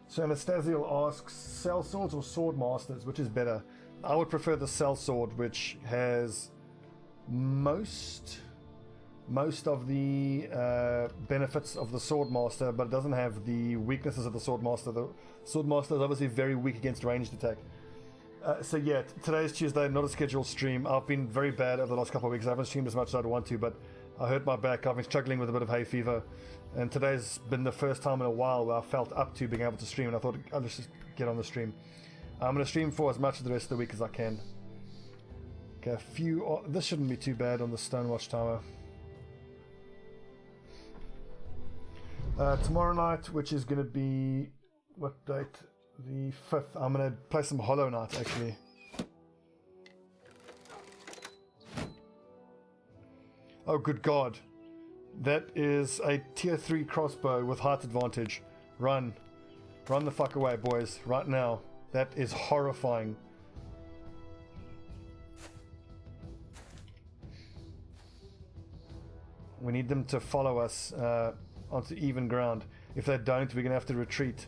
So Anastasiel asks, cell swords or sword masters, which is better? I would prefer the cell sword, which has most of the benefits of the sword master, but it doesn't have the weaknesses of the sword master. The sword master is obviously very weak against ranged attack. So yeah, today's Tuesday, not a scheduled stream. I've been very bad over the last couple of weeks. I haven't streamed as much as I'd want to, but I hurt my back. I've been struggling with a bit of hay fever, and today's been the first time in a while where I felt up to being able to stream, and I thought I'll just get on the stream. I'm going to stream for as much of the rest of the week as I can. Okay, this shouldn't be too bad on the Stonewatch Tower. Tomorrow night, which is going to be, what date? The 5th. I'm going to play some Hollow Knight, actually. Oh, good God. That is a tier 3 crossbow with height advantage. Run. Run the fuck away, boys. Right now. That is horrifying. We need them to follow us onto even ground. If they don't, we're going to have to retreat.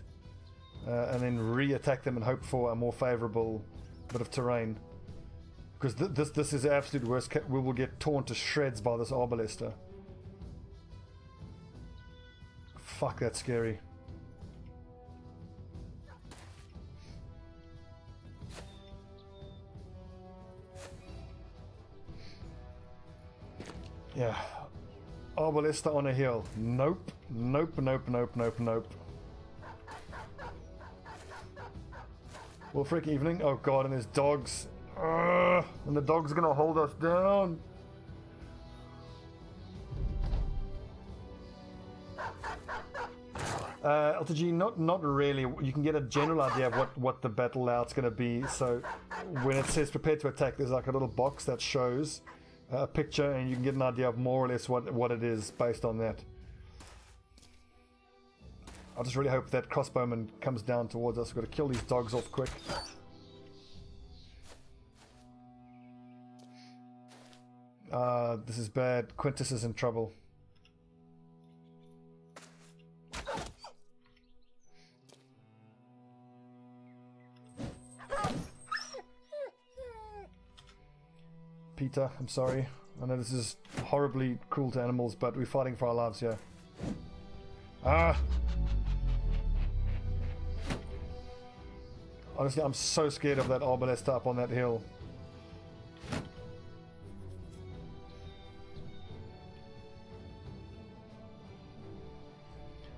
And then re-attack them and hope for a more favourable bit of terrain. Because this is the absolute worst. We will get torn to shreds by this Arbalester. Fuck, that's scary. Yeah. Arbalester on a hill. Nope. Nope, nope, nope, nope, nope. Well, freak evening. Oh God, and there's dogs. And the dog's gonna hold us down. LTG, not really. You can get a general idea of what the battle layout's gonna be. So when it says prepare to attack, there's like a little box that shows a picture, and you can get an idea of more or less what it is based on that. I just really hope that crossbowman comes down towards us. We've got to kill these dogs off quick. This is bad. Quintus is in trouble. Peter, I'm sorry. I know this is horribly cruel to animals, but we're fighting for our lives here. Ah! Honestly, I'm so scared of that Arbalest up on that hill.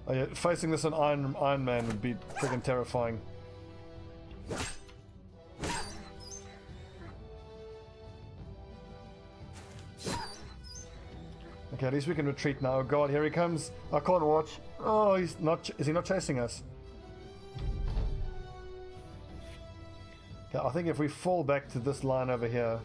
Oh yeah, facing this on Iron Man would be freaking terrifying. Okay, at least we can retreat now. Oh God, here he comes. I can't watch. Oh, he's not. Is he not chasing us? Okay, I think if we fall back to this line over here.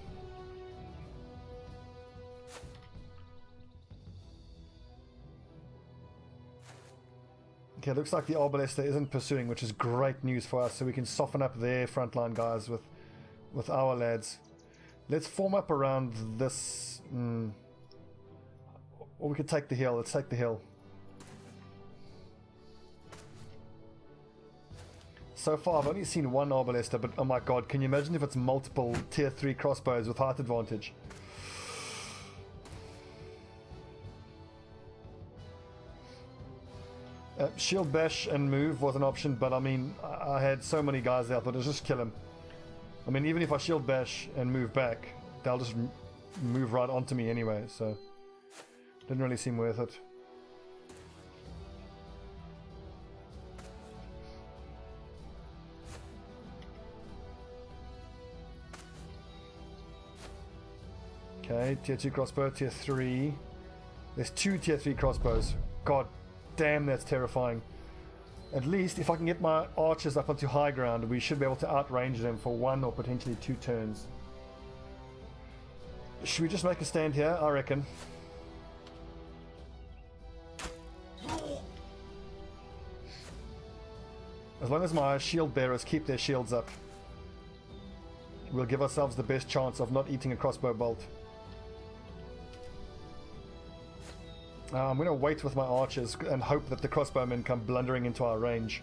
Okay, looks like the Arbalester isn't pursuing, which is great news for us, so we can soften up their frontline guys with our lads. Let's form up around this. Or we could take the hill. Let's take the hill. So far, I've only seen one Arbalester, but oh my God, can you imagine if it's multiple tier 3 crossbows with height advantage? Shield bash and move was an option, but I mean, I had so many guys there, I thought I'd just kill him. I mean, even if I shield bash and move back, they'll just move right onto me anyway, so didn't really seem worth it. Okay, tier 2 crossbow, tier 3. There's 2 tier 3 crossbows. God damn, that's terrifying. At least if I can get my archers up onto high ground, we should be able to outrange them for 1 or potentially 2 turns. Should we just make a stand here? I reckon. As long as my shield bearers keep their shields up, we'll give ourselves the best chance of not eating a crossbow bolt. I'm going to wait with my archers and hope that the crossbowmen come blundering into our range.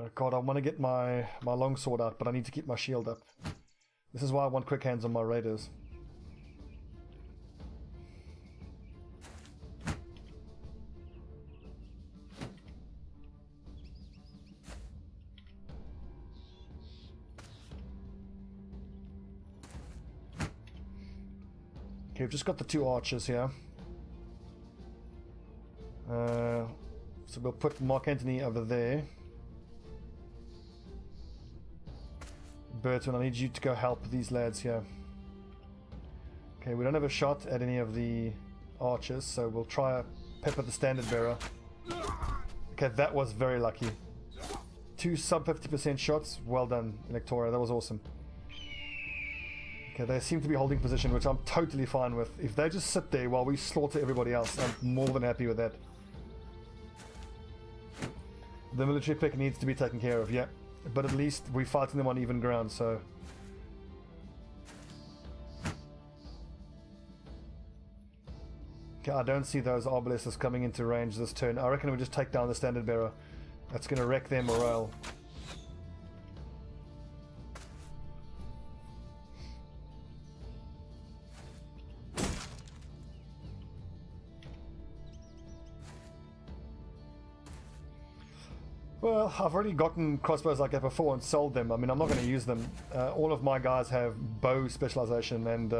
Oh god, I want to get my longsword out, but I need to keep my shield up. This is why I want quick hands on my raiders. Okay, we've just got the 2 archers here. So we'll put Mark Antony over there. Burton, I need you to go help these lads here. Okay, we don't have a shot at any of the archers, so we'll try a pepper the standard bearer. Okay, that was very lucky. 2 sub 50% shots. Well done, Electora. That was awesome. Okay, they seem to be holding position, which I'm totally fine with. If they just sit there while we slaughter everybody else, I'm more than happy with that. The military pick needs to be taken care of, yeah. But at least we're fighting them on even ground, so... Okay, I don't see those Arbalesters coming into range this turn. I reckon we just take down the standard bearer. That's going to wreck their morale. Well, I've already gotten crossbows like that before and sold them. I mean, I'm not going to use them. All of my guys have bow specialization, and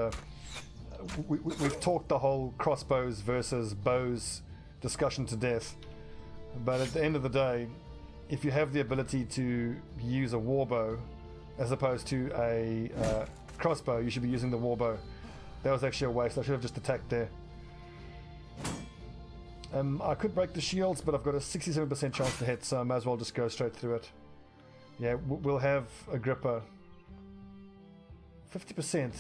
we've talked the whole crossbows versus bows discussion to death. But at the end of the day, if you have the ability to use a warbow as opposed to a crossbow, you should be using the warbow. That was actually a waste. I should have just attacked there. I could break the shields, but I've got a 67% chance to hit, so I might as well just go straight through it. Yeah, we'll have Agrippa. 50%.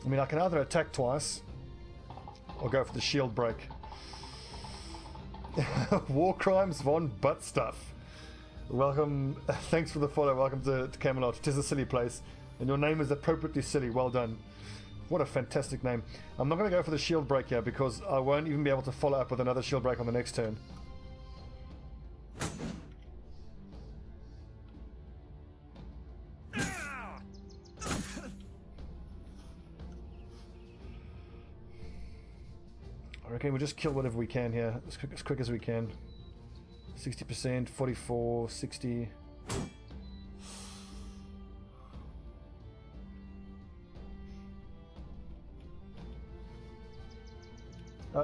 I mean, I can either attack twice or go for the shield break. War crimes von butt stuff. Welcome, thanks for the follow. Welcome to Camelot. It is a silly place, and your name is appropriately silly. Well done. What a fantastic name. I'm not going to go for the shield break here because I won't even be able to follow up with another shield break on the next turn. I reckon we'll just kill whatever we can here as quick as we can. 60%, 44, 60...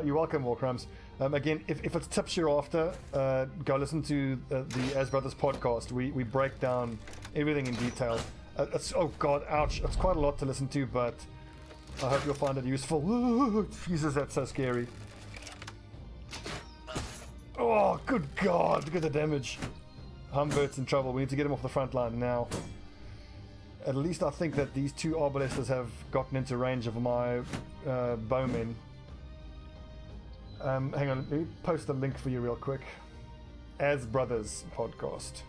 You're welcome, Warcrumbs. Again, if it's tips you're after, go listen to the As Brothers podcast. We break down everything in detail. Oh god, ouch. It's quite a lot to listen to, but I hope you'll find it useful. Jesus, that's so scary. Oh, good god, look at the damage. Humbert's in trouble. We need to get him off the front line now. At least I think that these 2 Arbalesters have gotten into range of my bowmen. Hang on, let me post a link for you real quick. As Brothers podcast.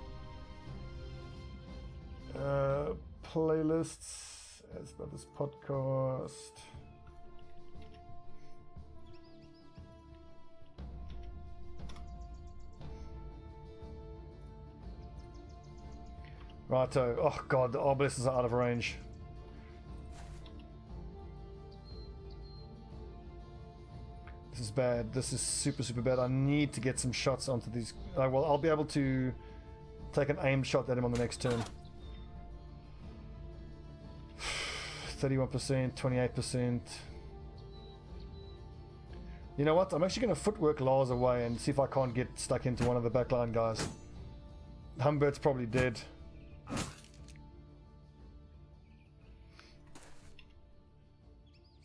Playlists. As Brothers podcast. Righto. Oh god, the Arbalesters are out of range. This is bad. This is super bad. I need to get some shots onto these. Well, I'll be able to take an aim shot at him on the next turn. 31%, 28%. You know what? I'm actually going to footwork Lars away and see if I can't get stuck into one of the backline guys. Humbert's probably dead.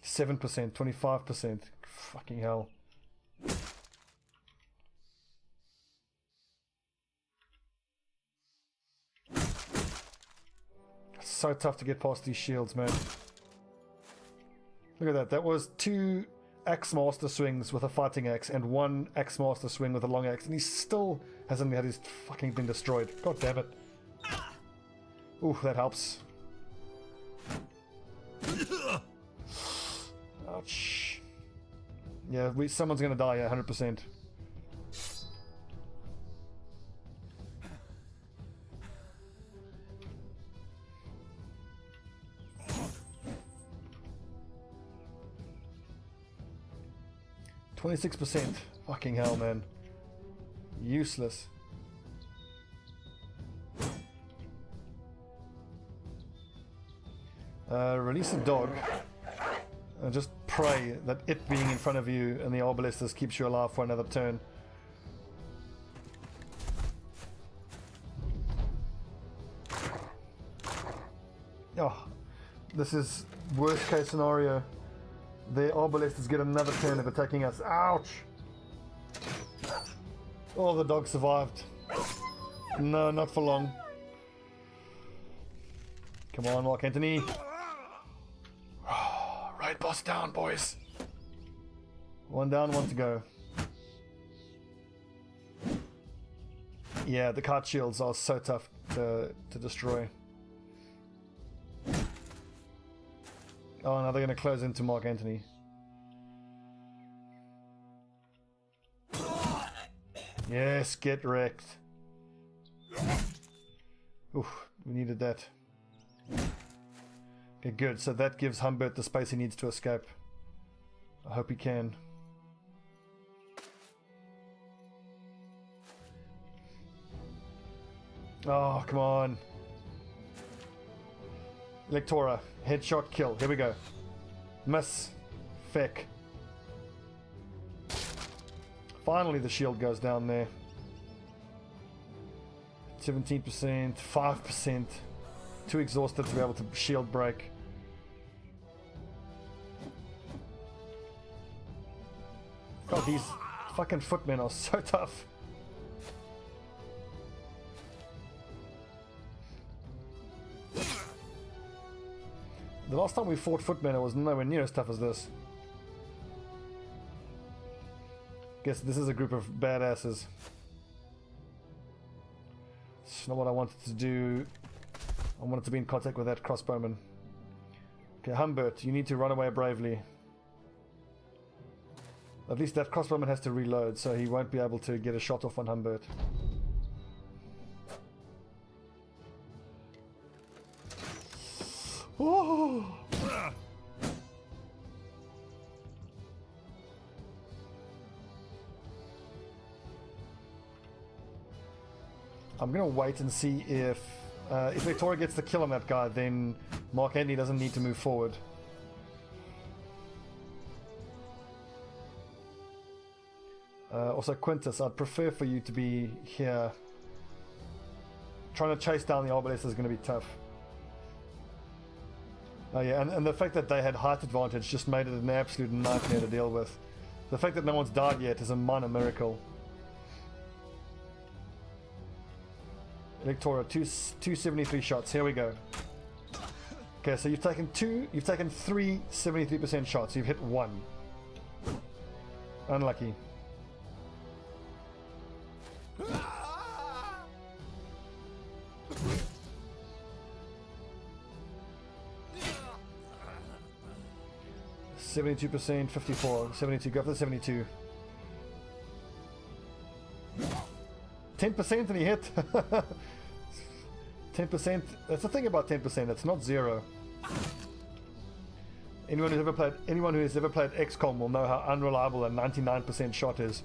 %, 25%. Fucking hell. It's so tough to get past these shields, man. Look at that. That was 2 Axe Master swings with a fighting axe and 1 Axe Master swing with a long axe, and he still hasn't had his fucking thing destroyed. God damn it. Ooh, that helps. Ouch. Yeah, someone's gonna die, yeah, 100%. 26%. Fucking hell, man. Useless. Release a dog. And just pray that it being in front of you and the arbalesters keeps you alive for another turn. Oh, this is worst case scenario. The arbalesters get another turn of attacking us. Ouch! Oh, the dog survived. No, not for long. Come on, Mark Anthony. Right boss down, boys. One down, one to go. Yeah, the cart shields are so tough to destroy. Oh, now they're going to close into Mark Anthony. Yes, get wrecked. Oof, we needed that. Okay, good. So that gives Humbert the space he needs to escape. I hope he can. Oh, come on. Electora, headshot kill. Here we go. Miss. Feck. Finally the shield goes down there. 17%, 5%. Too exhausted to be able to shield break. God, these fucking footmen are so tough. The last time we fought footmen, it was nowhere near as tough as this. Guess this is a group of badasses. It's not what I wanted to do. I wanted to be in contact with that crossbowman. Okay, Humbert, you need to run away bravely. At least that crossbowman has to reload, so he won't be able to get a shot off on Humbert. Oh! I'm gonna wait and see if Victoria gets the kill on that guy, then Mark Anthony doesn't need to move forward. Also, Quintus, I'd prefer for you to be here. Trying to chase down the arbalest is going to be tough. Oh yeah, and the fact that they had height advantage just made it an absolute nightmare to deal with. The fact that no one's died yet is a minor miracle. Electora, 273 shots. Here we go. Okay, so you've taken 3 73% shots. You've hit 1. Unlucky. %, 54, 72, go for the 72. 10% and he hit. 10%, that's the thing about 10%, it's not 0. Anyone who has ever played XCOM will know how unreliable a 99% shot is.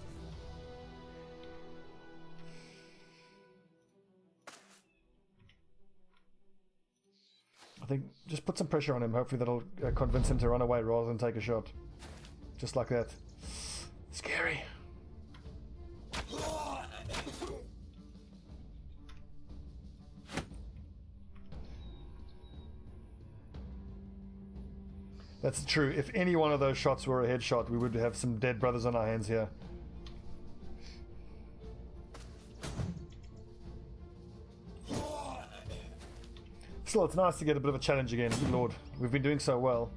I think just put some pressure on him. Hopefully that'll convince him to run away rather than take a shot. Just like that. Scary. That's true. If any one of those shots were a headshot, we would have some dead brothers on our hands here. Still, it's nice to get a bit of a challenge again. Good lord, we've been doing so well.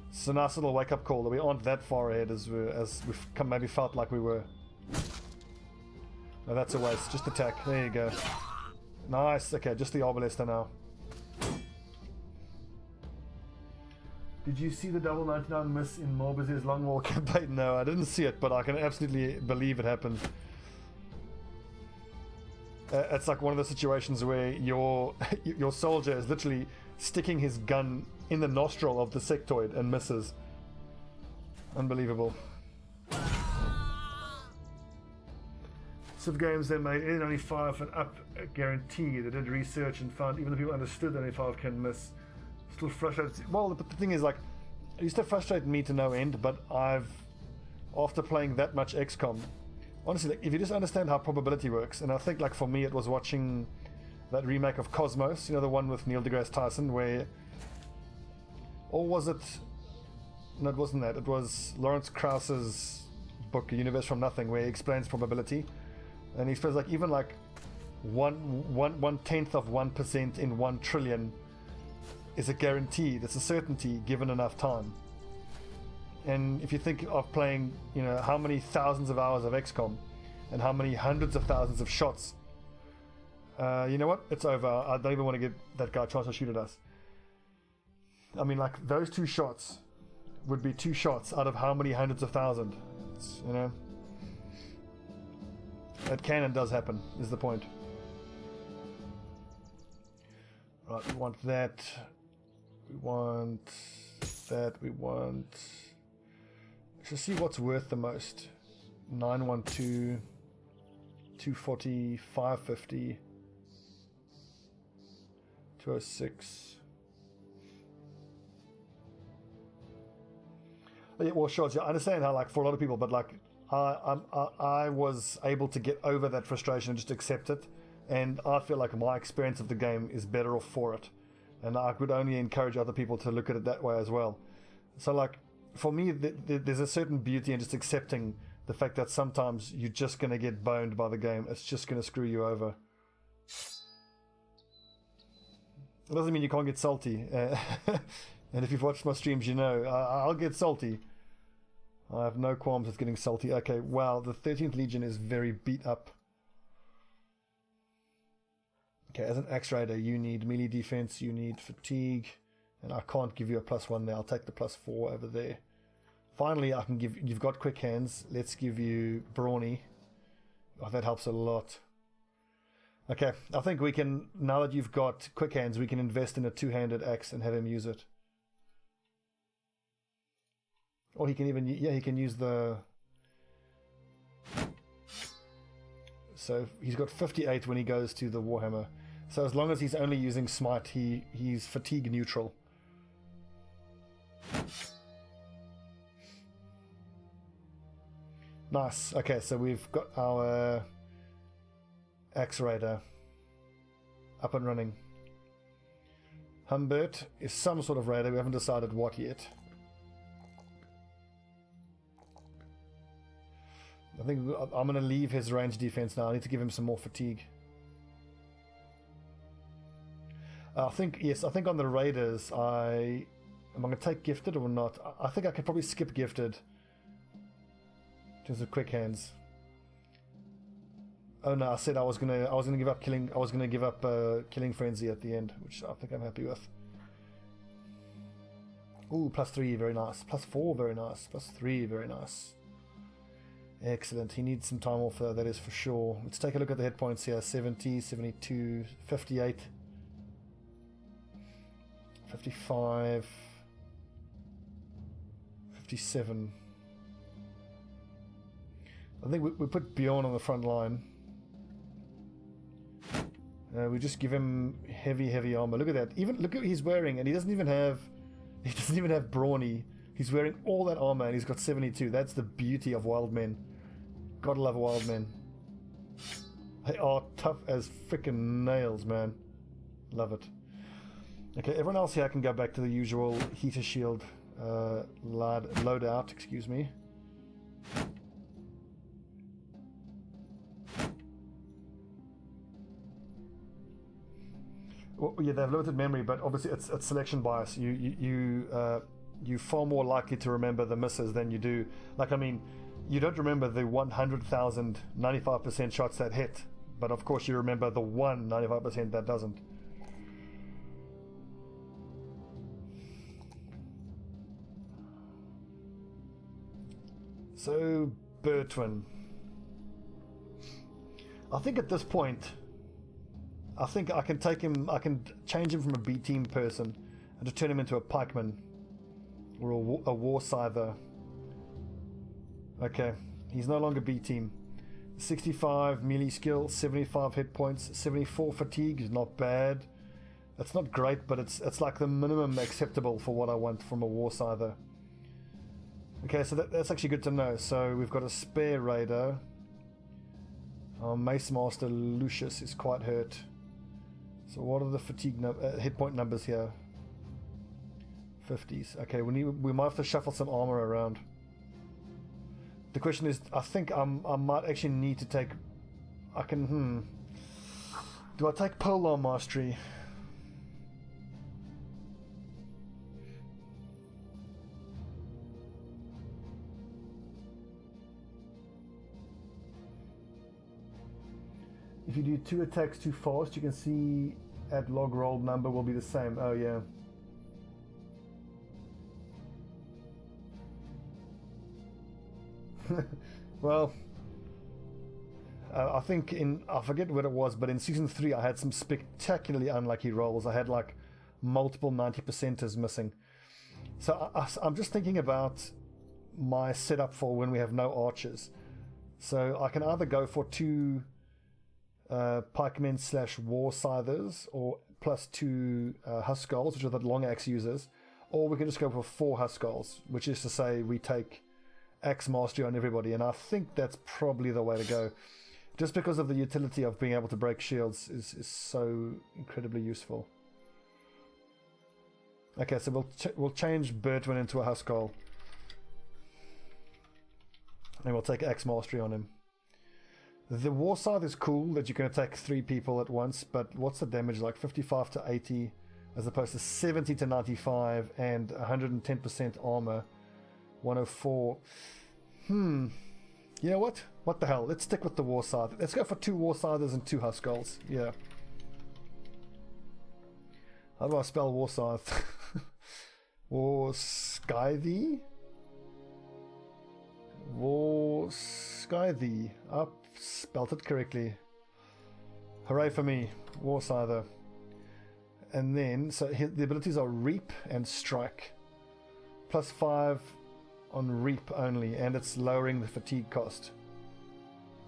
It's a nice little wake-up call that we aren't that far ahead as we've maybe felt like we were. No, that's a waste. Just attack. There you go. Nice. Okay, just the Arbalester now. Did you see the double 99 miss in Morbiz's Long War campaign? No, I didn't see it, but I can absolutely believe it happened. It's like one of the situations where your soldier is literally sticking his gun in the nostril of the sectoid and misses. Unbelievable. Civ games that made it only 5 and up guarantee. They did research and found even the people understood that only 5 can miss. Still frustrated. Well, the thing is, like, it used to frustrate me to no end, but after playing that much XCOM, honestly, like, if you just understand how probability works, and I think, like, for me, it was watching that remake of Cosmos, you know, the one with Neil deGrasse Tyson, where, or was it? No, it wasn't that. It was Lawrence Krauss's book, A Universe from Nothing, where he explains probability, and he explains, like, even like one tenth of 1% in 1 trillion is a guarantee. It's a certainty given enough time. And if you think of playing, you know, how many thousands of hours of XCOM and how many hundreds of thousands of shots, you know what? It's over. I don't even want to give that guy a chance to shoot at us. I mean, like, those 2 shots would be 2 shots out of how many hundreds of thousands? You know? That can and does happen, is the point. Right, we want that. We want that. We want... Let's see what's worth the most. 912, 240, 550, 206. Yeah, well, sure. I understand how, like, for a lot of people, but, like, I was able to get over that frustration and just accept it, and I feel like my experience of the game is better off for it, and I would only encourage other people to look at it that way as well. So, like, for me, there's a certain beauty in just accepting the fact that sometimes you're just going to get boned by the game. It's just going to screw you over. It doesn't mean you can't get salty. And if you've watched my streams, you know I'll get salty. I have no qualms with getting salty. Okay, wow, the 13th Legion is very beat up. Okay, as an Axe Raider, you need melee defense, you need fatigue, and I can't give you a +1 there. I'll take the +4 over there. Finally, I can give. You've got quick hands. Let's give you brawny. Oh, that helps a lot. Okay, I think we can, now that you've got quick hands, we can invest in a 2-handed axe and have him use it. Or he can even, yeah, he can use the... So he's got 58 when he goes to the Warhammer. So as long as he's only using Smite, he's fatigue neutral. Nice. Okay, so we've got our Axe Raider up and running. Humbert is some sort of raider. We haven't decided what yet. I think I'm going to leave his range defense now. I need to give him some more fatigue. I think, yes, I think on the raiders, am I going to take gifted or not? I think I could probably skip gifted in terms of quick hands. Oh no, I said I was gonna give up killing. I was gonna give up killing frenzy at the end, which I think I'm happy with. Ooh, +3, very nice. +4, very nice. +3, very nice. Excellent. He needs some time off though, that is for sure. Let's take a look at the hit points here. 70, 72, 58, 55, 57. I think we put Bjorn on the front line. We just give him heavy armor. Look at that. Even look at what he's wearing, and he doesn't even have brawny. He's wearing all that armor, and he's got 72. That's the beauty of wild men. Gotta love wild men. They are tough as freaking nails, man. Love it. Okay, everyone else here can go back to the usual heater shield loadout. Excuse me. Well, yeah, they've limited memory, but obviously it's selection bias. You're far more likely to remember the misses than you do. Like, I mean, you don't remember the 100,000 95% shots that hit, but of course you remember the 95% that doesn't. So, Bertwin. I think at this point, I think I can take him, I can change him from a B team person and just turn him into a pikeman or a war scyther. Okay, he's no longer B team. 65 melee skill, 75 hit points, 74 fatigue is not bad. It's not great, but it's like the minimum acceptable for what I want from a Warscyther. Okay, so that's actually good to know. So we've got a spare raider. Our Mace Master Lucius is quite hurt. So what are the fatigue hit point numbers here? 50s. Okay, we might have to shuffle some armor around. The question is, I think I might actually need to take. Do I take Polar Mastery? If you do 2 attacks too fast, you can see at log rolled number will be the same. Oh yeah. Well, I think I forget what it was, but in season 3 I had some spectacularly unlucky rolls. I had like multiple 90%ers missing. So I'm just thinking about my setup for when we have no archers. So I can either go for 2 pikemen / Warscythers, or plus 2 Huskarls, which are the long axe users, or we can just go for 4 Huskarls, which is to say we take axe mastery on everybody, and I think that's probably the way to go, just because of the utility of being able to break shields is so incredibly useful. Okay, so we'll change Bertwin into a Huskarl, and we'll take axe mastery on him. The Warscythe is cool that you can attack 3 people at once, but what's the damage like? 55 to 80 as opposed to 70 to 95 and 110% armor. 104. You know what? What the hell? Let's stick with the Warscythe. Let's go for 2 Warscythers and 2 Huskarls. Yeah. How do I spell Warscythe? Warscythe? Warscythe. I've spelt it correctly. Hooray for me. Warscyther. And then, so the abilities are Reap and Strike. Plus 5 on Reap only, and it's lowering the fatigue cost.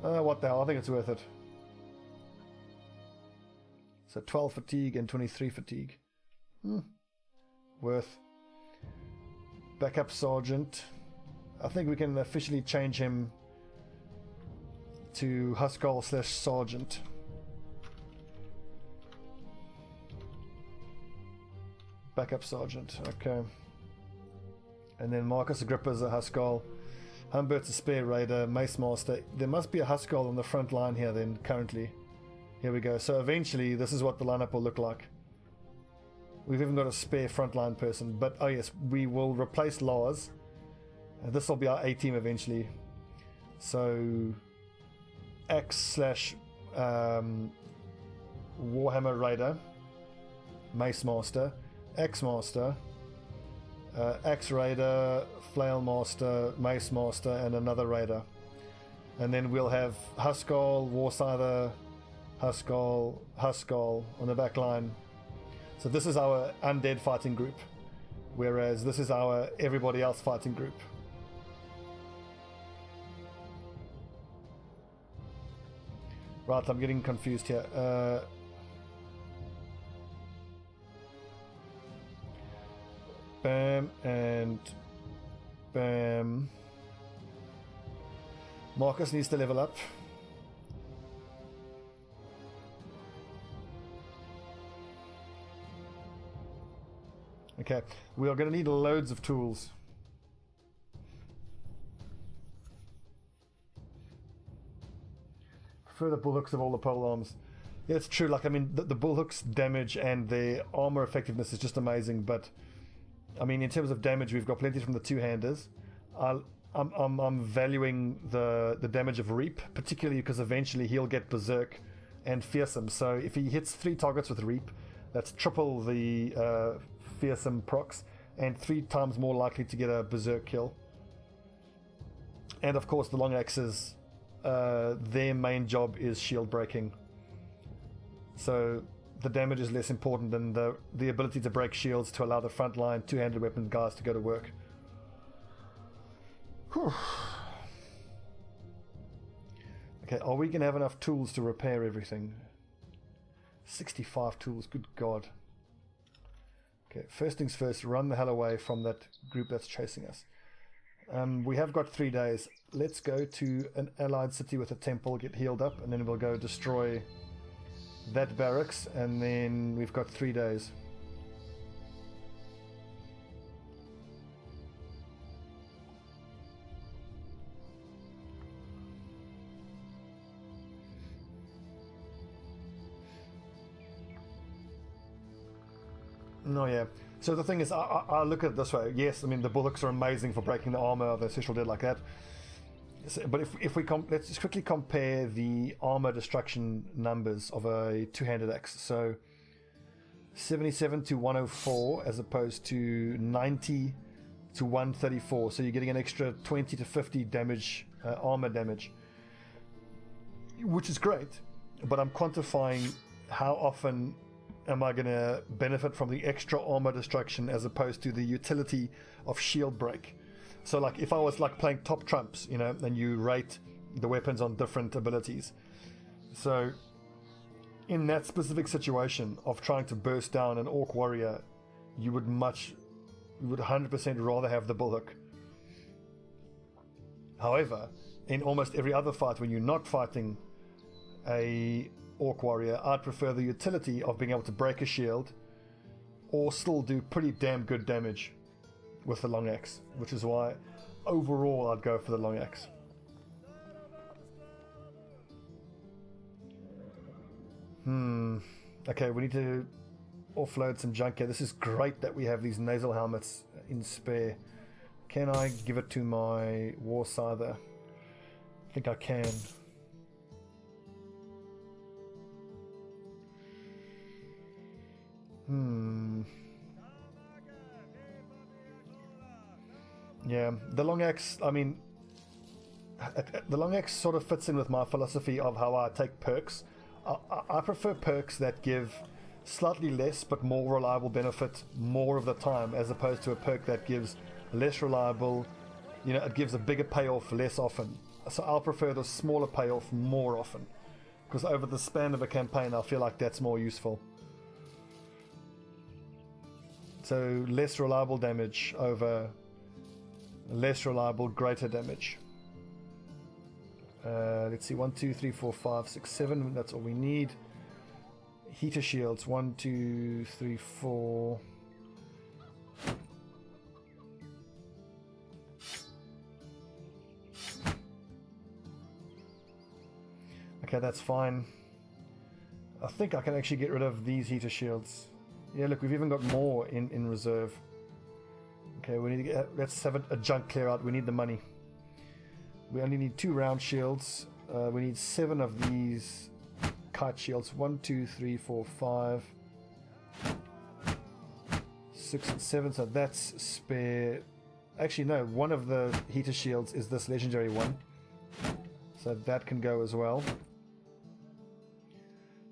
What the hell, I think it's worth it. So 12 fatigue and 23 fatigue. Worth. Backup Sergeant. I think we can officially change him to Huskarl / Sergeant. Backup Sergeant, okay. And then Marcus Agrippa's a Huskarl. Humbert's a spare raider. Mace Master. There must be a Huskarl on the front line here then, currently. Here we go. So eventually, this is what the lineup will look like. We've even got a spare frontline person. But, oh yes, we will replace Lars. And this will be our A-team eventually. So, Axe / Warhammer Raider. Mace Master. Axe Master. Axe Raider, Flail Master, Mace Master, and another Raider. And then we'll have Huskarl, Warscyther, Huskarl on the back line. So this is our undead fighting group, whereas this is our everybody else fighting group. Right, I'm getting confused here. Bam and bam. Marcus needs to level up. Okay, we are going to need loads of tools. Prefer the bullhooks of all the polearms. Yeah, it's true. Like, I mean, the bullhooks damage and their armor effectiveness is just amazing. But I mean, in terms of damage, we've got plenty from the two-handers. I'm valuing the damage of Reap, particularly because eventually he'll get Berserk and Fearsome. So if he hits 3 targets with Reap, that's triple the Fearsome procs and 3 times more likely to get a Berserk kill. And of course, the long axes, their main job is shield breaking. So the damage is less important than the ability to break shields to allow the frontline two-handed weapon guys to go to work. Whew. Okay, are we going to have enough tools to repair everything? 65 tools, good God. Okay, first things first, run the hell away from that group that's chasing us. We have got 3 days. Let's go to an allied city with a temple, get healed up, and then we'll go destroy that barracks, and then we've got 3 days. No, yeah. So the thing is, I look at it this way. Yes, I mean, the bullocks are amazing for breaking the armor of the ancestral dead like that. So, but if we let's just quickly compare the armor destruction numbers of a two-handed axe. So 77 to 104 as opposed to 90 to 134. So you're getting an extra 20 to 50 damage, armor damage, which is great. But I'm quantifying how often am I going to benefit from the extra armor destruction as opposed to the utility of shield break. So like if I was like playing top trumps, you know, and you rate the weapons on different abilities. So in that specific situation of trying to burst down an orc warrior, you would 100% rather have the bullock. However, in almost every other fight when you're not fighting a orc warrior, I'd prefer the utility of being able to break a shield or still do pretty damn good damage with the long axe, which is why overall I'd go for the long axe. Okay, we need to offload some junk here. This is great that we have these nasal helmets in spare. Can I give it to my war scyther? I think I can. Yeah, the long axe, I mean, the long axe sort of fits in with my philosophy of how I take perks. I prefer perks that give slightly less but more reliable benefit more of the time, as opposed to a perk that gives less reliable, you know, it gives a bigger payoff less often. So I'll prefer the smaller payoff more often, because over the span of a campaign I feel like that's more useful. So less reliable damage over less reliable greater damage. Let's see, 1, 2, 3, 4, 5, 6, 7, that's all we need. Heater shields, 1, 2, 3, 4. Okay, that's fine. I think I can actually get rid of these heater shields. Yeah, look, we've even got more in reserve. Okay, we need to get, let's have a junk clear out. We need the money. We only need 2 round shields. We need 7 of these kite shields. 1, 2, 3, 4, 5, 6, and 7. So that's spare. Actually, no. One of the heater shields is this legendary one. So that can go as well.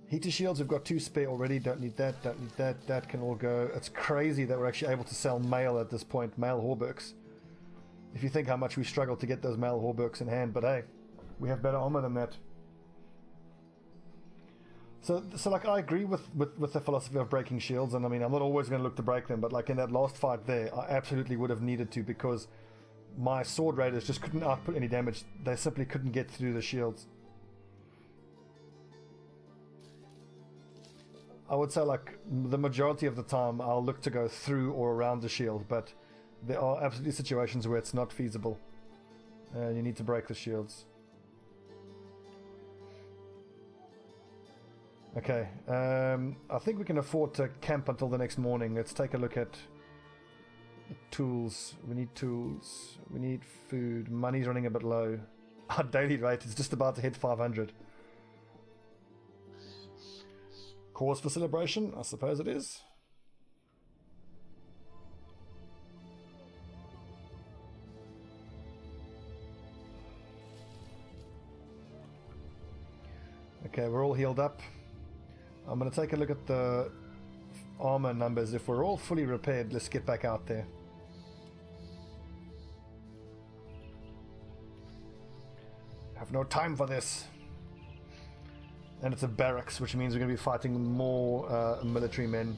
Heater shields, we've got 2 spare already. Don't need that, don't need that. That can all go. It's crazy that we're actually able to sell mail at this point. Mail hauberks. If you think how much we struggle to get those mail hauberks in hand. But hey, we have better armor than that. So like, I agree with the philosophy of breaking shields. And I mean, I'm not always going to look to break them. But like in that last fight there, I absolutely would have needed to, because my sword raiders just couldn't output any damage. They simply couldn't get through the shields. I would say like the majority of the time I'll look to go through or around the shield, but there are absolutely situations where it's not feasible. You need to break the shields. Okay, I think we can afford to camp until the next morning. Let's take a look at tools. We need tools. We need food. Money's running a bit low. Our daily rate is just about to hit 500. Cause for celebration? I suppose it is. Okay, we're all healed up. I'm going to take a look at the armor numbers. If we're all fully repaired, let's get back out there. I have no time for this. And it's a barracks, which means we're going to be fighting more military men.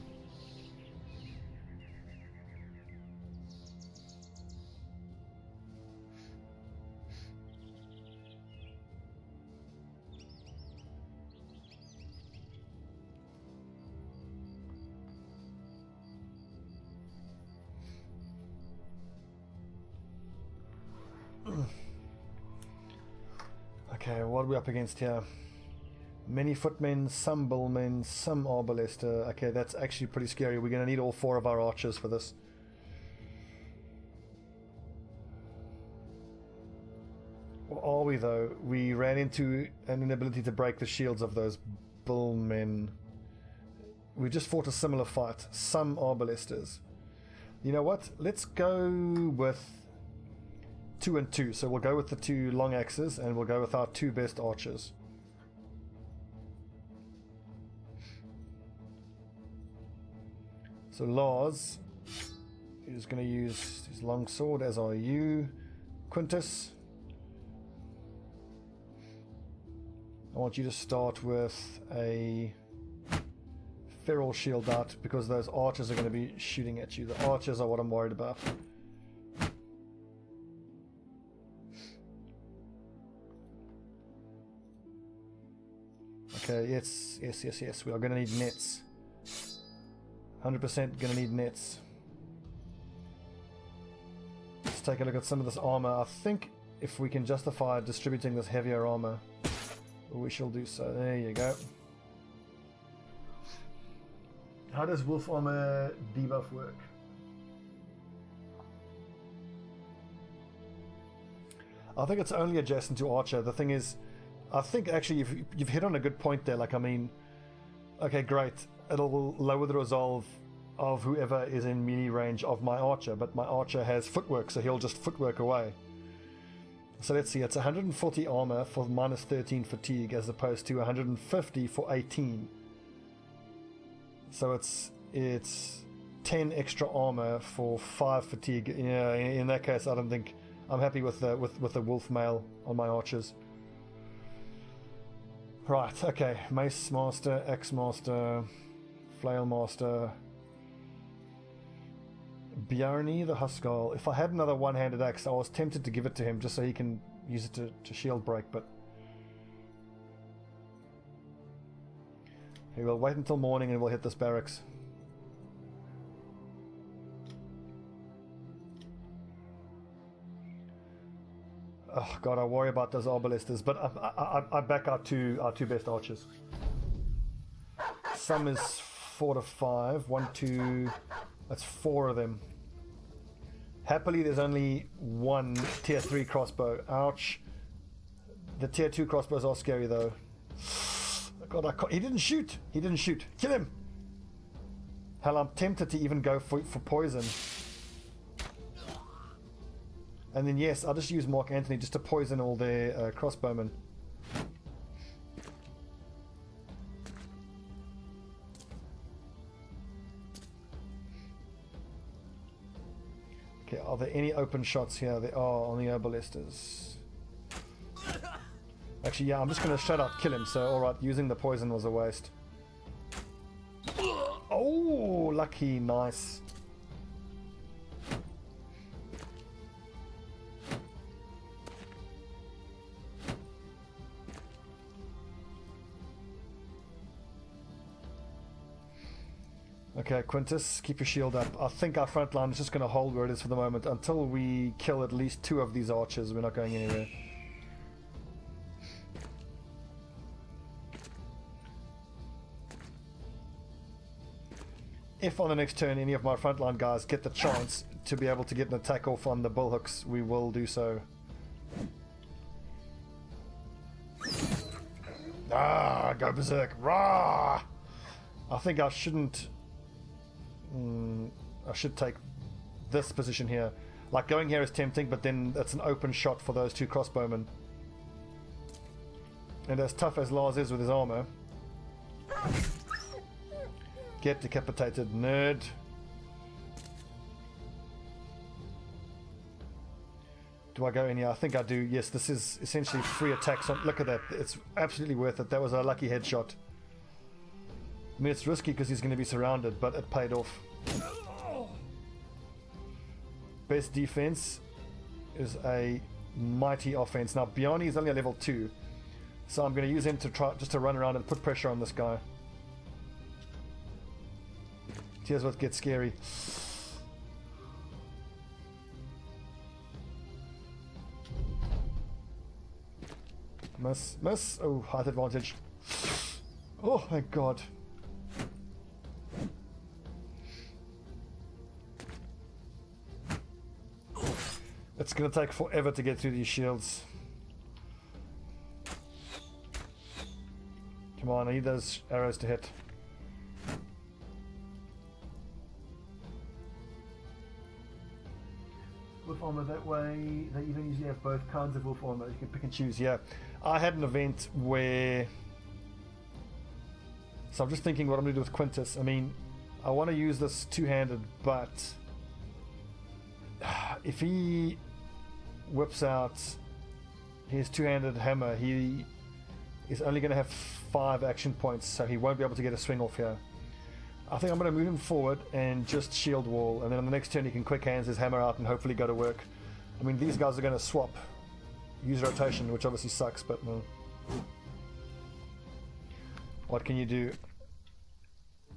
Okay, what are we up against here? Many footmen, some bowmen, some arbalester. Okay, that's actually pretty scary. We're going to need all 4 of our archers for this. Or are we, though? We ran into an inability to break the shields of those bowmen. We just fought a similar fight. Some arbalesters. You know what? Let's go with 2 and 2. So we'll go with the 2 long axes, and we'll go with our 2 best archers. So Lars is going to use his long sword, as are you. Quintus, I want you to start with a feral shield out, because those archers are going to be shooting at you. The archers are what I'm worried about. Okay, yes. We are going to need nets. 100% going to need nets. Let's take a look at some of this armor. I think if we can justify distributing this heavier armor, we shall do so. There you go. How does wolf armor debuff work? I think it's only adjacent to archer. The thing is, I think actually you've hit on a good point there. Like, I mean, okay, great. It'll lower the resolve of whoever is in melee range of my archer, but my archer has footwork, so he'll just footwork away. So let's see, it's 140 armor for minus 13 fatigue, as opposed to 150 for 18. So it's 10 extra armor for 5 fatigue. Yeah, in that case, I don't think I'm happy with the wolf mail on my archers. Right, okay. Mace Master, Axe Master, Flail Master, Bjarni the Huskarl. If I had another one-handed axe, I was tempted to give it to him just so he can use it to shield break, but we will wait until morning and we'll hit this barracks. Oh god, I worry about those arbalesters, but I back our two best archers. Some is 4 to 5, 1, 2, that's 4 of them. Happily, there's only 1 tier 3 crossbow. Ouch. The tier 2 crossbows are scary though. God, he didn't shoot. He didn't shoot. Kill him. Hell, I'm tempted to even go for poison. And then yes, I'll just use Mark Antony just to poison all their crossbowmen. Okay, are there any open shots here? There are on the arbalesters. Actually, yeah, I'm just going to straight out kill him. So, alright, using the poison was a waste. Oh, lucky, nice. Okay, Quintus, keep your shield up. I think our front line is just going to hold where it is for the moment. Until we kill at least 2 of these archers, we're not going anywhere. If on the next turn any of my frontline guys get the chance to be able to get an attack off on the bullhooks, we will do so. Ah, go berserk. Rah! I think I shouldn't... I should take this position here. Like, going here is tempting, but then that's an open shot for those 2 crossbowmen. And as tough as Lars is with his armor... Get decapitated, nerd. Do I go in here? I think I do. Yes, this is essentially free attacks on... Look at that. It's absolutely worth it. That was a lucky headshot. I mean, it's risky because he's going to be surrounded, but it paid off. Best defense is a mighty offense. Now, Bjarni is only a level 2, so I'm going to use him to try just to run around and put pressure on this guy. Here's what gets scary. Miss, miss. Oh, height advantage. Oh, thank God. It's going to take forever to get through these shields. Come on, I need those arrows to hit. Wolf armor, that way they even usually have both kinds of wolf armor. You can pick and choose. Yeah, I had an event where... So I'm just thinking what I'm going to do with Quintus. I mean, I want to use this two-handed, but if he whips out his two-handed hammer, he is only going to have 5 action points, so he won't be able to get a swing off here. I think I'm going to move him forward and just shield wall, and then on the next turn he can quick hands his hammer out and hopefully go to work. I mean, these guys are going to swap, use rotation, which obviously sucks, but no. What can you do?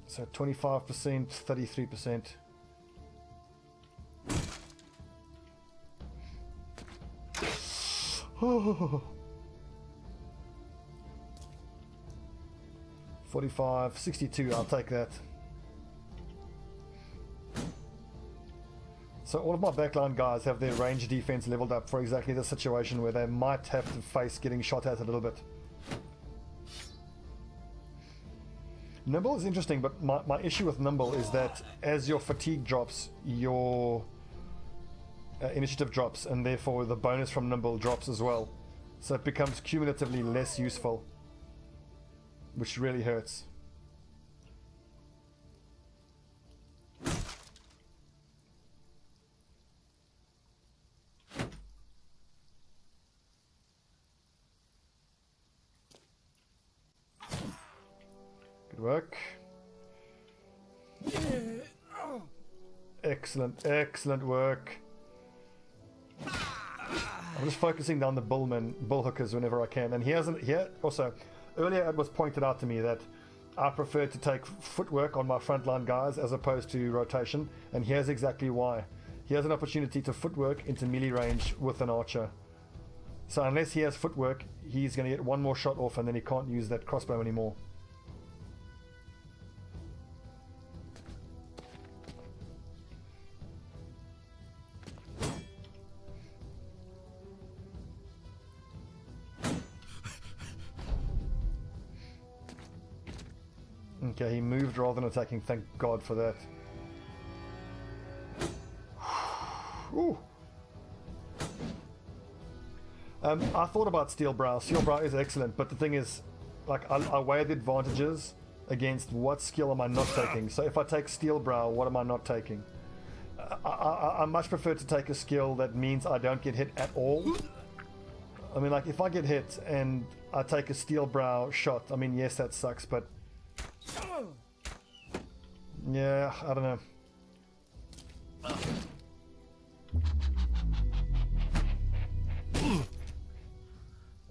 So 25%, 33%. Oh. 45, 62, I'll take that. So all of my backline guys have their range defense leveled up for exactly this situation where they might have to face getting shot at a little bit. Nimble is interesting, but my issue with Nimble is that as your fatigue drops, your initiative drops, and therefore the bonus from Nimble drops as well. So it becomes cumulatively less useful, which really hurts. Good work. Excellent, excellent work. I'm just focusing down the bull hookers whenever I can, and here also earlier it was pointed out to me that I prefer to take footwork on my frontline guys as opposed to rotation, and here's exactly why. He has an opportunity to footwork into melee range with an archer. So unless he has footwork, he's going to get one more shot off, and then he can't use that crossbow anymore. Okay, he moved rather than attacking. Thank God for that. Ooh. I thought about Steel Brow. Steel Brow is excellent, but the thing is, like, I weigh the advantages against what skill am I not taking. So if I take Steel Brow, what am I not taking? I much prefer to take a skill that means I don't get hit at all. I mean, like, if I get hit and I take a Steel Brow shot, I mean, yes, that sucks, but yeah, I don't know.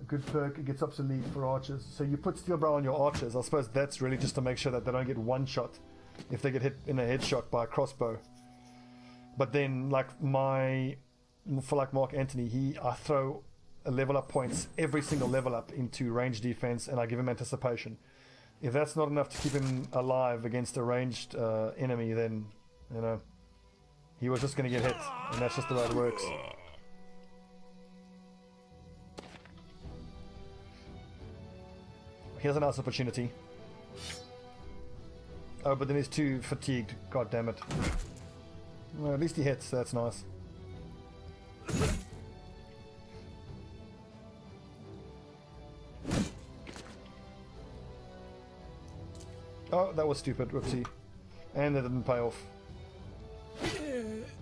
A good perk, it gets obsolete for archers. So you put Steel Brow on your archers. I suppose that's really just to make sure that they don't get one shot if they get hit in a headshot by a crossbow. But then, like, for like Mark Antony, I throw a level up points every single level up into range defense, and I give him anticipation. If that's not enough to keep him alive against a ranged enemy, then, you know, he was just going to get hit, and that's just the way it works. Here's a nice opportunity. Oh, but then he's too fatigued. God damn it. Well, at least he hits, so that's nice. Oh, that was stupid, whoopsie. And that didn't pay off.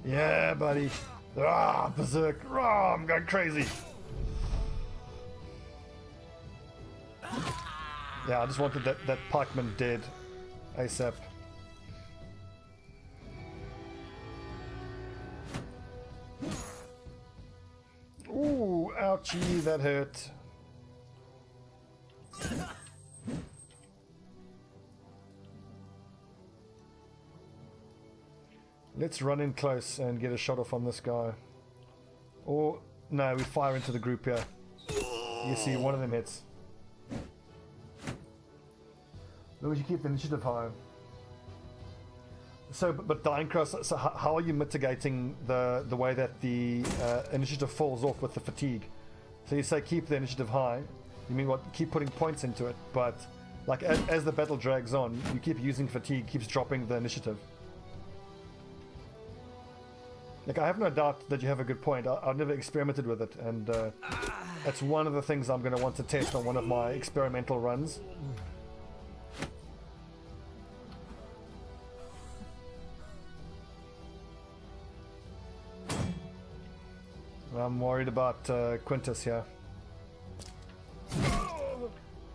Yeah, buddy. Ah, berserk. Ah, I'm going crazy. Yeah, I just wanted that pikeman dead ASAP. Ooh, ouchie, that hurt. Let's run in close and get a shot off on this guy. Or, no, we fire into the group here. You see, one of them hits. Long as you keep the initiative high. So, but Dying-Cross, so how are you mitigating the way that the initiative falls off with the fatigue? So you say keep the initiative high. You mean what? Keep putting points into it, but like as the battle drags on, you keep using fatigue, keeps dropping the initiative. Like, I have no doubt that you have a good point. I've never experimented with it, and that's one of the things I'm going to want to test on one of my experimental runs. I'm worried about Quintus here.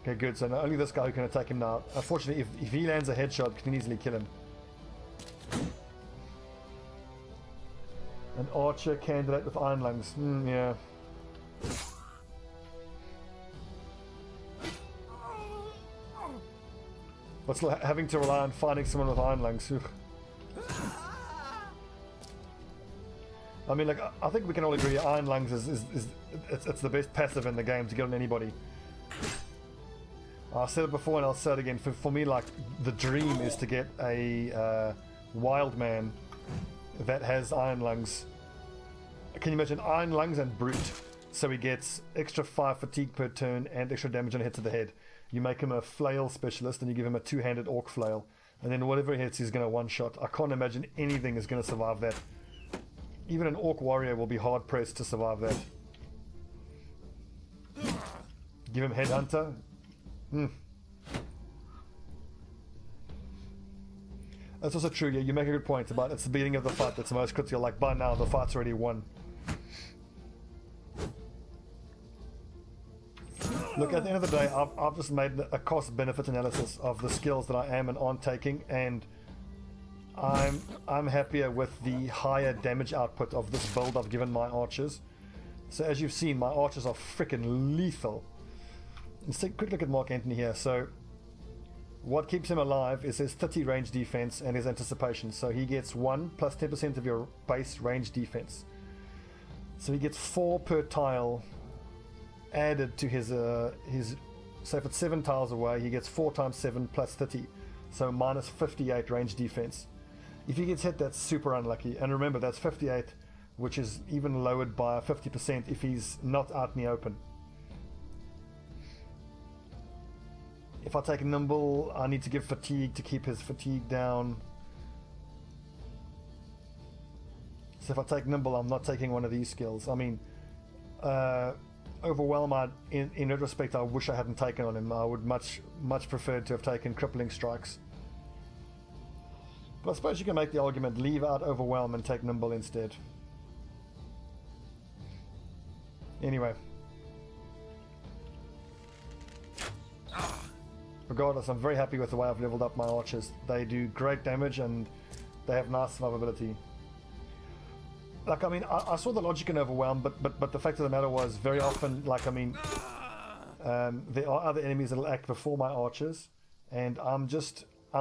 Okay, good. So only this guy who can attack him now. Unfortunately, if he lands a headshot, we can easily kill him. An archer candidate with iron lungs. Yeah. But still having to rely on finding someone with iron lungs. I mean, like, I think we can all agree iron lungs is it's the best passive in the game to get on anybody. I said it before and I'll say it again. For me, like, the dream is to get a wild man that has iron lungs. Can you imagine iron lungs and brute? So he gets extra 5 fatigue per turn and extra damage on a hit to the head. You make him a flail specialist and you give him a 2-handed orc flail, and then whatever he hits, he's going to one-shot. I can't imagine anything is going to survive that. Even an orc warrior will be hard pressed to survive that. Give him headhunter. That's also true. Yeah, you make a good point about it's the beginning of the fight that's the most critical. Like, by now the fight's already won. Look, at the end of the day, I've just made a cost-benefit analysis of the skills that I am and aren't taking, and I'm happier with the higher damage output of this build I've given my archers. So as you've seen, my archers are freaking lethal. Let's take a quick look at Mark Antony here. So what keeps him alive is his 30 range defense and his anticipation. So he gets 1 plus 10% of your base range defense. So he gets 4 per tile added to his so if it's 7 tiles away, he gets 4 times 7 plus 30. So minus 58 range defense. If he gets hit, that's super unlucky. And remember, that's 58, which is even lowered by 50% if he's not out in the open. If I take nimble, I need to give fatigue to keep his fatigue down. So if I take nimble, I'm not taking one of these skills. I mean, overwhelm, in retrospect, I wish I hadn't taken on him. I would much prefer to have taken crippling strikes. But I suppose you can make the argument, leave out overwhelm and take nimble instead. Anyway. Regardless, I'm very happy with the way I've leveled up my archers. They do great damage and they have nice survivability. Like, I mean, I saw the logic in overwhelm, but the fact of the matter was, very often, like, I mean, there are other enemies that will act before my archers, and I'm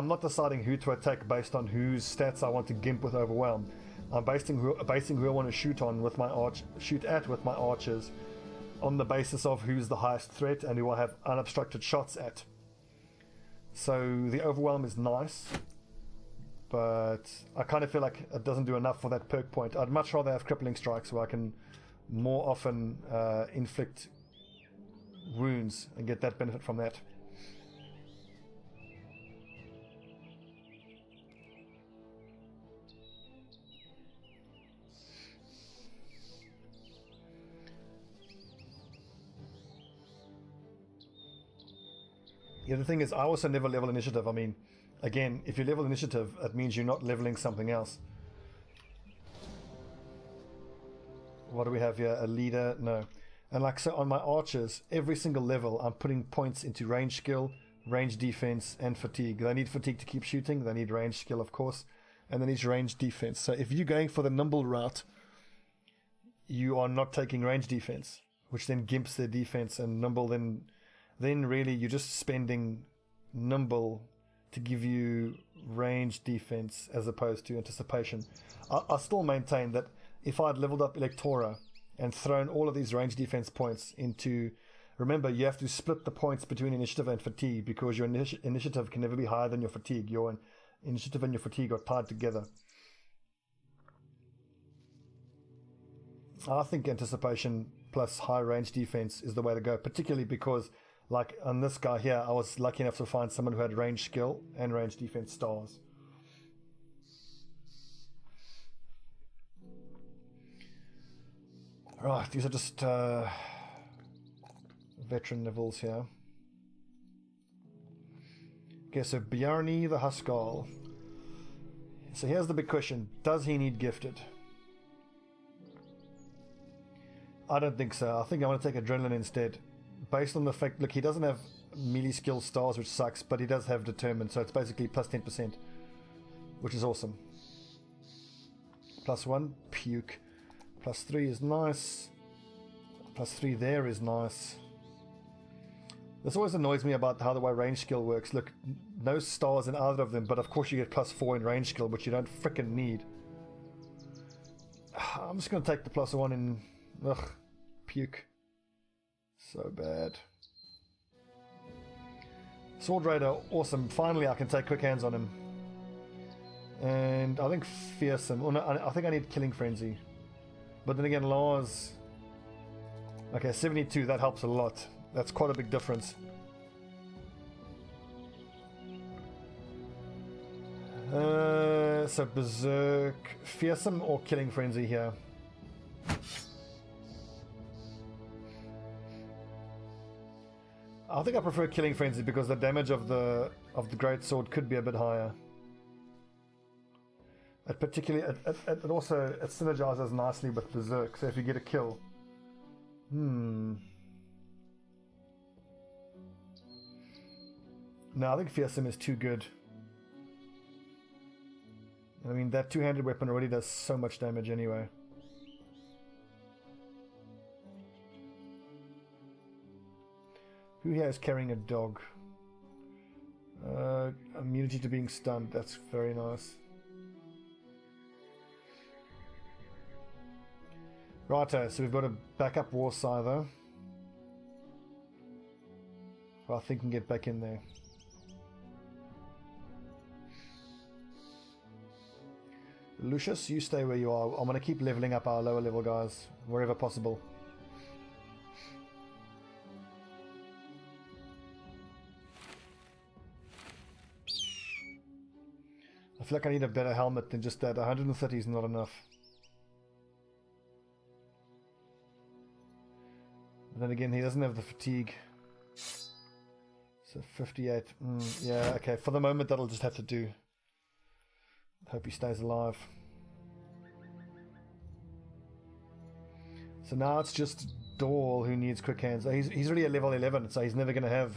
not deciding who to attack based on whose stats I want to gimp with overwhelm. I'm basing who I want to shoot at with my archers on the basis of who's the highest threat and who I have unobstructed shots at. So the overwhelm is nice, but I kind of feel like it doesn't do enough for that perk point. I'd much rather have crippling strikes where I can more often inflict wounds and get that benefit from that. Yeah, the thing is, I also never level initiative. I mean, again, if you level initiative, it means you're not leveling something else. What do we have here? A leader? No. And like so on my archers, every single level I'm putting points into range skill, range defense, and fatigue. They need fatigue to keep shooting. They need range skill, of course. And then each range defense. So if you're going for the nimble route, you are not taking range defense, which then gimps their defense, and nimble then really you're just spending nimble to give you range defense as opposed to anticipation. I still maintain that if I'd leveled up Electora and thrown all of these range defense points into... Remember, you have to split the points between initiative and fatigue because your initiative can never be higher than your fatigue. Your initiative and your fatigue are tied together. I think anticipation plus high range defense is the way to go, particularly because, like on this guy here, I was lucky enough to find someone who had range skill and range defense stars. Right, these are just veteran levels here. Okay, so Bjarni the Huskal. So here's the big question. Does he need gifted? I don't think so. I think I want to take Adrenaline instead. Based on the fact, look, he doesn't have melee skill stars, which sucks, but he does have Determined, so it's basically plus 10%, which is awesome. Plus 1, puke. Plus 3 is nice. Plus 3 there is nice. This always annoys me about how the way range skill works. Look, no stars in either of them, but of course you get plus 4 in range skill, which you don't frickin' need. I'm just going to take the plus 1 in... Ugh, puke. So bad. Sword Raider, awesome. Finally I can take quick hands on him. And I think Fearsome. Oh, no, I think I need Killing Frenzy. But then again, Lars... Okay, 72, that helps a lot. That's quite a big difference. So Berserk, Fearsome or Killing Frenzy here? I think I prefer Killing Frenzy because the damage of the Great Sword could be a bit higher. It synergizes nicely with Berserk, so if you get a kill. No, I think Fearsome is too good. I mean, that two-handed weapon already does so much damage anyway. Who here is carrying a dog? Immunity to being stunned, that's very nice. Righto, so we've got a backup War Scyther. Well, I think we can get back in there. Lucius, you stay where you are. I'm going to keep leveling up our lower level guys, wherever possible. I feel like I need a better helmet than just that. 130 is not enough. But then again, he doesn't have the fatigue. So 58. Yeah, okay. For the moment, that'll just have to do. Hope he stays alive. So now it's just Dahl who needs quick hands. He's already at level 11, so he's never gonna have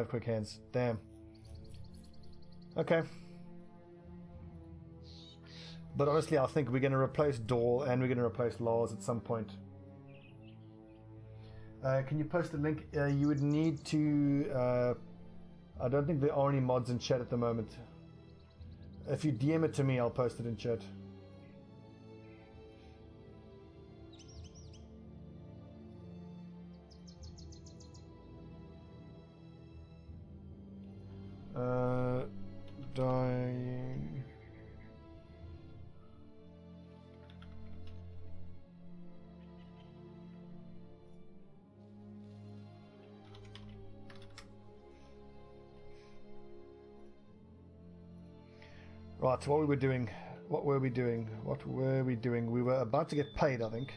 quick hands. Damn. Okay. But honestly, I think we're gonna replace Dahl and we're gonna replace Lars at some point. Can you post a link? You would need to. I don't think there are any mods in chat at the moment. If you DM it to me, I'll post it in chat. Dying. Right, what were we doing? We were about to get paid, I think.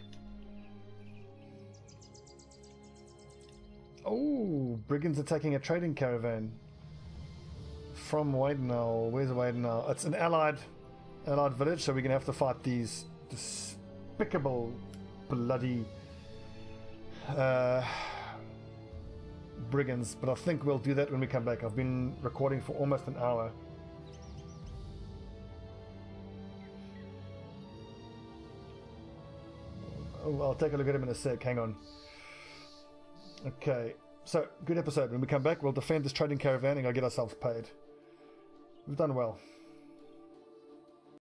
Oh, brigands attacking a trading caravan. From Weidenau. Where's Weidenau? It's an allied village, so we're going to have to fight these despicable bloody brigands, but I think we'll do that when we come back. I've been recording for almost an hour. Oh, I'll take a look at him in a sec. Hang on. Okay, so good episode. When we come back, we'll defend this trading caravan and go get ourselves paid. We've done well.